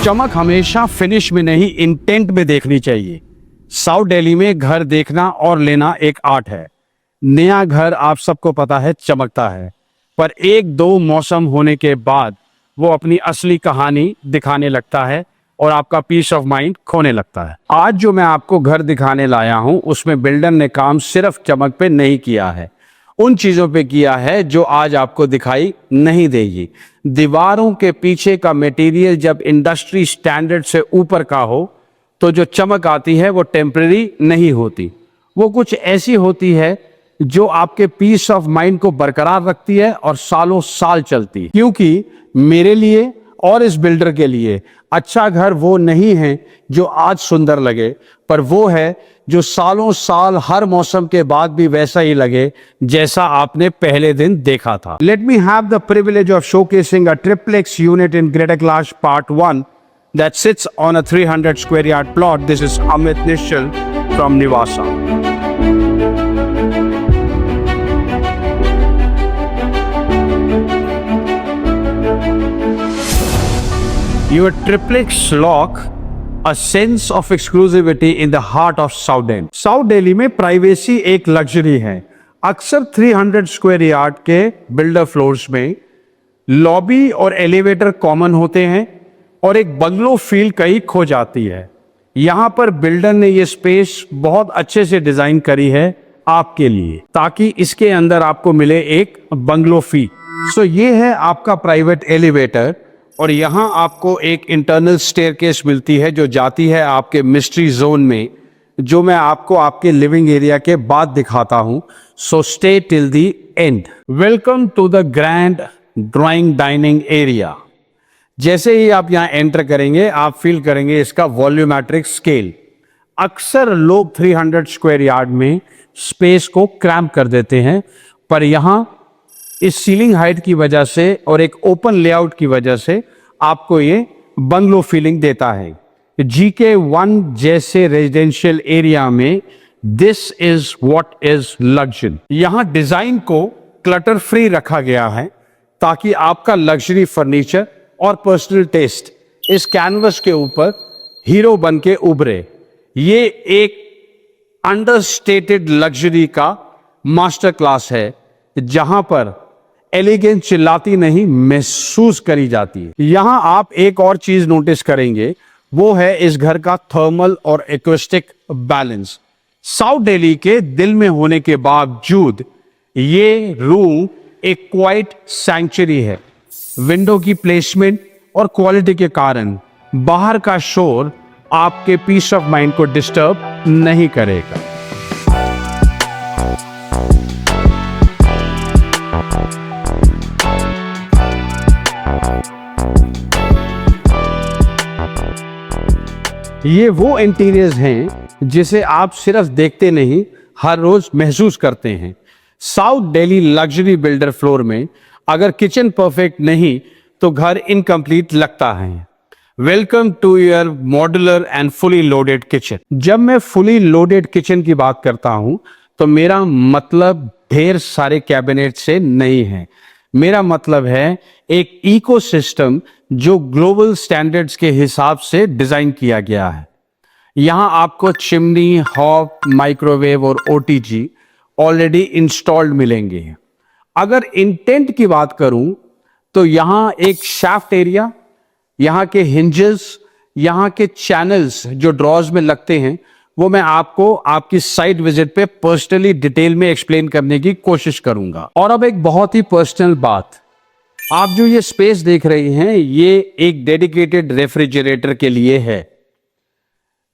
चमक हमेशा फिनिश में नहीं, इंटेंट में देखनी चाहिए। साउथ दिल्ली में घर देखना और लेना एक आर्ट है। नया घर आप सबको पता है चमकता है, पर एक दो मौसम होने के बाद वो अपनी असली कहानी दिखाने लगता है और आपका पीस ऑफ माइंड खोने लगता है। आज जो मैं आपको घर दिखाने लाया हूं, उसमें बिल्डर ने काम सिर्फ चमक पे नहीं किया है, उन चीजों पे किया है जो आज आपको दिखाई नहीं देगी। दीवारों के पीछे का मटेरियल जब इंडस्ट्री स्टैंडर्ड से ऊपर का हो तो जो चमक आती है वो टेम्परेरी नहीं होती, वो कुछ ऐसी होती है जो आपके पीस ऑफ माइंड को बरकरार रखती है और सालों साल चलती है। क्योंकि मेरे लिए और इस बिल्डर के लिए अच्छा घर वो नहीं है जो आज सुंदर लगे, पर वो है जो सालों साल हर मौसम के बाद भी वैसा ही लगे जैसा आपने पहले दिन देखा था। Let me have the privilege of showcasing a triplex unit in greater Kailash part 1 that sits on a 300 square yard plot. This is Amit Nishal from Nivasa. Your triplex lock a sense of exclusivity in the heart of South Delhi. South Delhi में privacy एक luxury है। अक्सर 300 square yard के builder floors में lobby और elevator common होते हैं और एक बंगलो फील कहीं खो जाती है। यहां पर बिल्डर ने ये स्पेस बहुत अच्छे से डिजाइन करी है आपके लिए, ताकि इसके अंदर आपको मिले एक बंगलो फील। सो ये है आपका प्राइवेट एलिवेटर और यहां आपको एक इंटरनल स्टेयरकेस मिलती है जो जाती है आपके मिस्ट्री जोन में, जो मैं आपको आपके लिविंग एरिया के बाद दिखाता हूं। So stay till the end. Welcome to the grand drawing dining area. जैसे ही आप यहां एंटर करेंगे आप फील करेंगे इसका वॉल्यूमेट्रिक स्केल। अक्सर लोग 300 स्क्वायर यार्ड में स्पेस को क्रैम्प कर देते हैं, पर यहां इस सीलिंग हाइट की वजह से और एक ओपन लेआउट की वजह से आपको ये बंगलो फीलिंग देता है। GK1 जैसे रेजिडेंशियल एरिया में this is what is luxury. यहां डिजाइन को क्लटर फ्री रखा गया है ताकि आपका लग्जरी फर्नीचर और पर्सनल टेस्ट इस कैनवस के ऊपर हीरो बन के उभरे। ये एक अंडरस्टेटेड लग्जरी का मास्टर क्लास है जहां पर एलिगेंस चिल्लाती नहीं, महसूस करी जाती है। यहां आप एक और चीज नोटिस करेंगे, वो है इस घर का थर्मल और एक्वेस्टिक बैलेंस। साउथ दिल्ली के दिल में होने के बावजूद ये रूम एक क्वाइट सैंक्चुरी है। विंडो की प्लेसमेंट और क्वालिटी के कारण बाहर का शोर आपके पीस ऑफ माइंड को डिस्टर्ब नहीं करेगा। ये वो इंटीरियर्स हैं जिसे आप सिर्फ देखते नहीं, हर रोज महसूस करते हैं। South Delhi luxury builder floor में अगर किचन परफेक्ट नहीं तो घर इनकम्प्लीट लगता है। Welcome to your modular and fully loaded kitchen. जब मैं फुली लोडेड किचन की बात करता हूं तो मेरा मतलब ढेर सारे कैबिनेट से नहीं है। मेरा मतलब है एक इकोसिस्टम जो ग्लोबल स्टैंडर्ड्स के हिसाब से डिजाइन किया गया है। यहां आपको चिमनी, हॉब, माइक्रोवेव और OTG ऑलरेडी इंस्टॉल्ड मिलेंगे। अगर इंटेंट की बात करूं तो यहां एक शाफ्ट एरिया, यहां के हिंजेस, यहां के चैनल्स जो ड्रॉज में लगते हैं, वो मैं आपको आपकी साइट विजिट पे पर्सनली डिटेल में एक्सप्लेन करने की कोशिश करूंगा। और अब एक बहुत ही पर्सनल बात, आप जो ये स्पेस देख रही हैं ये एक डेडिकेटेड रेफ्रिजरेटर के लिए है।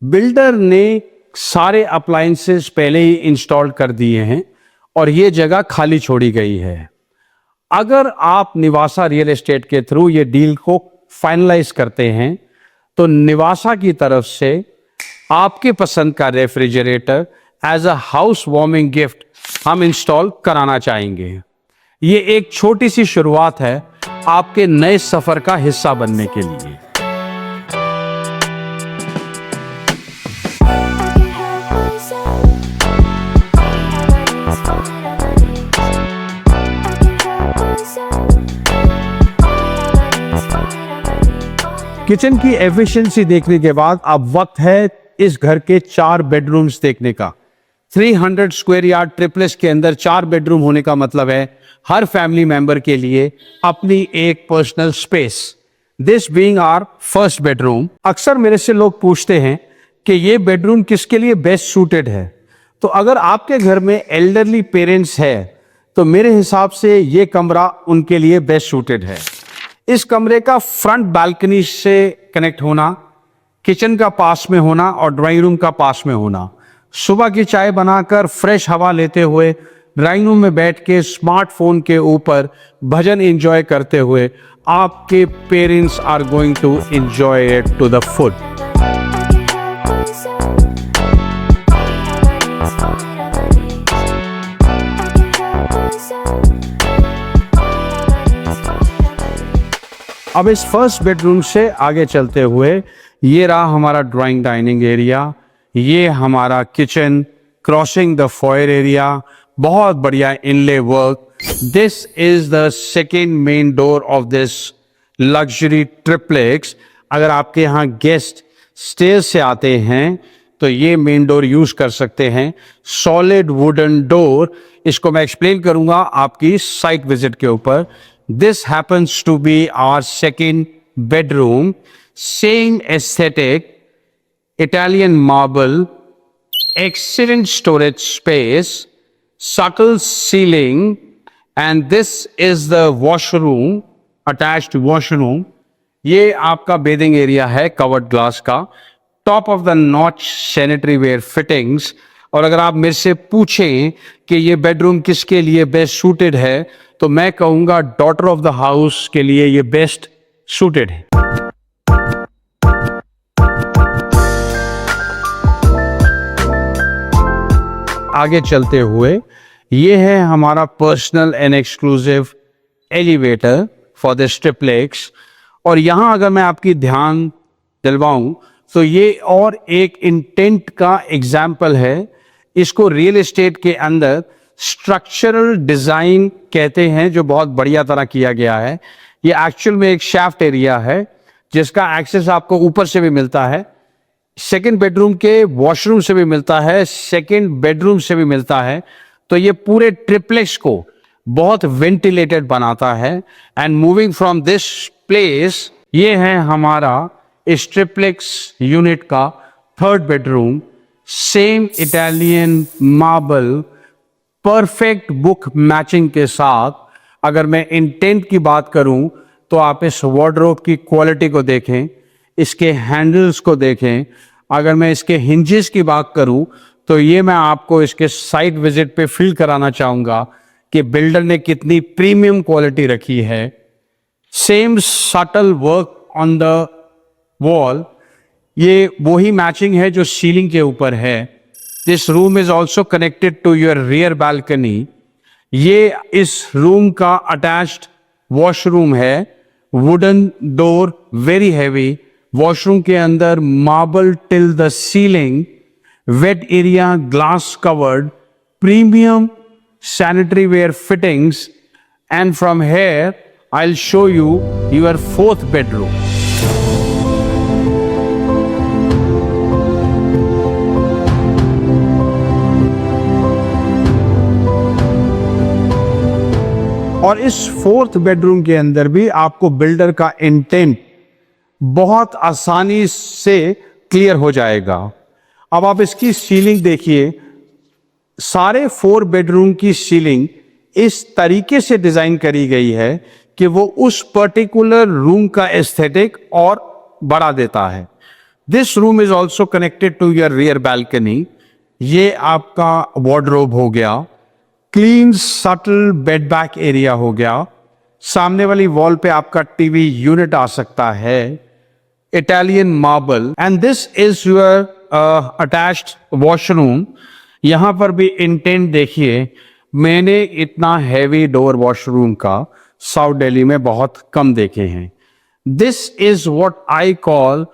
बिल्डर ने सारे अप्लायंसेस पहले ही इंस्टॉल कर दिए हैं और ये जगह खाली छोड़ी गई है। अगर आप निवासा रियल एस्टेट के थ्रू ये डील को फाइनलाइज करते हैं तो निवासा की तरफ से आपके पसंद का refrigerator as a house warming gift हम इंस्टॉल कराना चाहेंगे। ये एक छोटी सी शुरुआत है आपके नए सफर का हिस्सा बनने के लिए। किचन की एफिशिएंसी देखने के बाद अब वक्त है इस घर के 4 बेडरूम्स देखने का। 300 स्क्वायर यार्ड ट्रिप्लेक्स के अंदर 4 बेडरूम होने का मतलब है हर फैमिली मेंबर के लिए अपनी एक personal space. This being our first bedroom. अक्सर मेरे से लोग पूछते हैं कि ये बेडरूम किसके लिए बेस्ट सूटेड है। तो अगर आपके घर में एल्डरली पेरेंट्स है तो मेरे हिसाब से ये कमरा उनके लिए बेस्ट सूटेड है। इस कमरे का फ्रंट बालकनी से कनेक्ट होना, किचन का पास में होना और ड्राइंग रूम का पास में होना, सुबह की चाय बनाकर फ्रेश हवा लेते हुए ड्राइंग रूम में बैठ के स्मार्टफोन के ऊपर भजन एंजॉय करते हुए आपके parents are going to enjoy it to the full. अब इस फर्स्ट बेडरूम से आगे चलते हुए ये रहा हमारा ड्राइंग डाइनिंग एरिया, ये हमारा kitchen, crossing the foyer area, बहुत बढ़िया इनले work. This is the second main door of this luxury triplex. अगर आपके यहाँ गेस्ट स्टेज से आते हैं तो ये मेन डोर यूज कर सकते हैं। सॉलिड वुडन डोर, इसको मैं एक्सप्लेन करूंगा आपकी साइट विजिट के ऊपर। This happens to be our second bedroom. Same aesthetic, Italian marble, excellent storage space, subtle ceiling, and this is the washroom, attached washroom. ये आपका बेदिंग एरिया है covered glass का। Top of the notch sanitary ware fittings. और अगर आप मेरे से पूछें कि ये बेडरूम किसके लिए बेस्ट सूटेड है तो मैं कहूंगा डॉटर ऑफ द हाउस के लिए ये बेस्ट सूटेड है। आगे चलते हुए ये है हमारा personal and exclusive elevator for this triplex. और यहां अगर मैं आपकी ध्यान दिलवाऊं तो ये और एक इंटेंट का एग्जाम्पल है। इसको रियल एस्टेट के अंदर स्ट्रक्चरल डिजाइन कहते हैं, जो बहुत बढ़िया तरह किया गया है। ये एक्चुअल में एक शाफ्ट एरिया है जिसका एक्सेस आपको ऊपर से भी मिलता है, सेकंड बेडरूम के वॉशरूम से भी मिलता है, सेकंड बेडरूम से भी मिलता है। तो ये पूरे ट्रिप्लेक्स को बहुत वेंटिलेटेड बनाता है। And moving from this place, ये है हमारा इस ट्रिप्लेक्स यूनिट का third bedroom. Same Italian marble, perfect book matching के साथ। अगर मैं इंटेंट की बात करूं तो आप इस वार्डरोब की क्वालिटी को देखें, इसके हैंडल्स को देखें। अगर मैं इसके हिंजेस की बात करूं तो ये मैं आपको इसके साइट विजिट पे फील कराना चाहूंगा कि बिल्डर ने कितनी प्रीमियम क्वालिटी रखी है। Same subtle work on the wall, ये वही मैचिंग है जो सीलिंग के ऊपर है। This room is also connected to your rear balcony. ये इस रूम का अटैच्ड वॉशरूम है। Wooden door, very heavy. Washroom के अंदर marble till the ceiling, wet area glass covered, premium sanitary ware fittings. And from here I will show you your fourth bedroom. और इस fourth bedroom के अंदर भी आपको builder का इंटेंट बहुत आसानी से क्लियर हो जाएगा। अब आप इसकी सीलिंग देखिए, सारे 4 बेडरूम की सीलिंग इस तरीके से डिजाइन करी गई है कि वो उस पर्टिकुलर रूम का एस्थेटिक और बढ़ा देता है। This room is also connected to your rear balcony. ये आपका वार्डरोब हो गया, clean subtle bed back area हो गया। सामने वाली वॉल पे आपका टीवी यूनिट आ सकता है, Italian marble. And this is your attached washroom. यहां पर भी इंटेंट देखिए, मैंने इतना हैवी डोर वॉशरूम का साउथ दिल्ली में बहुत कम देखे हैं। This is what I call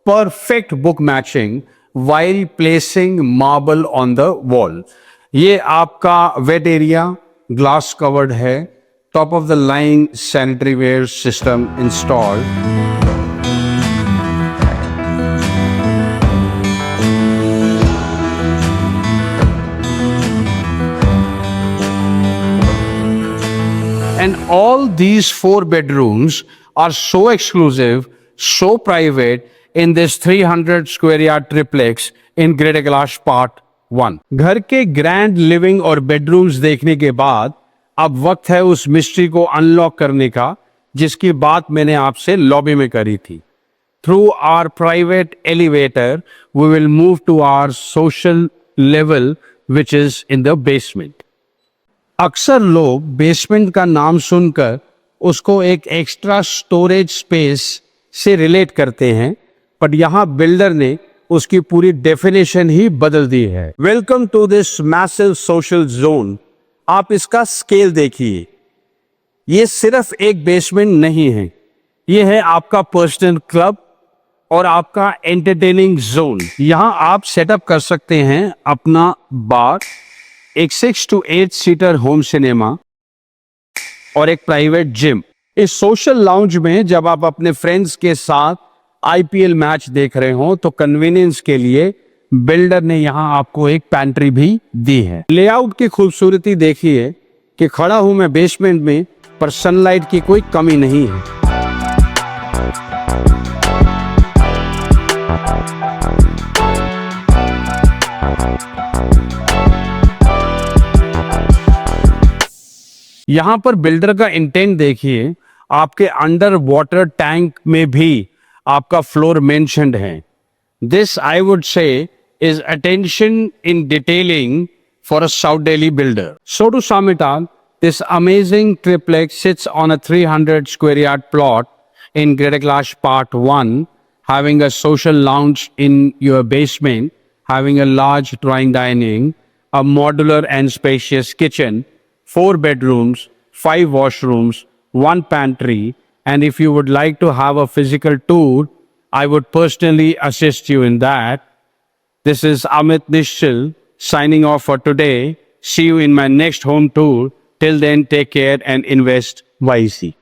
perfect book matching while placing marble on the wall. ये आपका वेट एरिया ग्लास कवर्ड है, top of the line sanitary ware system installed. And all these 4 bedrooms are so exclusive, so private in this 300 square yard triplex in Greater Kailash Part 1. घर के grand living और bedrooms देखने के बाद अब वक्त है उस मिस्ट्री को अनलॉक करने का जिसकी बात मैंने आपसे लॉबी में करी थी. Through our private elevator, we will move to our social level, which is in the basement. अक्सर लोग बेसमेंट का नाम सुनकर उसको एक एक्स्ट्रा स्टोरेज स्पेस से रिलेट करते हैं, पर यहाँ बिल्डर ने उसकी पूरी डेफिनेशन ही बदल दी है. Welcome to this massive social zone. आप इसका स्केल देखिए. ये सिर्फ एक बेसमेंट नहीं है, ये है आपका पर्सनल क्लब और आपका एंटरटेनिंग जोन. यहां आप सेटअप कर सकते हैं अपना बार, एक 6 to 8 सीटर होम सिनेमा और एक प्राइवेट जिम. इस सोशल लाउंज में जब आप अपने फ्रेंड्स के साथ आईपीएल मैच देख रहे हो तो कन्वीनियंस के लिए बिल्डर ने यहां आपको एक पैंट्री भी दी है. लेआउट की खूबसूरती देखिए कि खड़ा हूं मैं बेसमेंट में, पर सनलाइट की कोई कमी नहीं है. यहां पर बिल्डर का इंटेंट देखिए. आपके अंडर वाटर टैंक में भी आपका फ्लोर मेंशन्ड है. This I would say is attention in detailing for a South Delhi builder. So to sum it up, this amazing triplex sits on a 300 square yard plot in Greater Kailash Part 1, having a social lounge in your basement, having a large drawing dining, a modular and spacious kitchen, 4 bedrooms, 5 washrooms, 1 pantry, and if you would like to have a physical tour, I would personally assist you in that. This is Amit Nishchal signing off for today. See you in my next home tour. Till then, take care and invest wisely.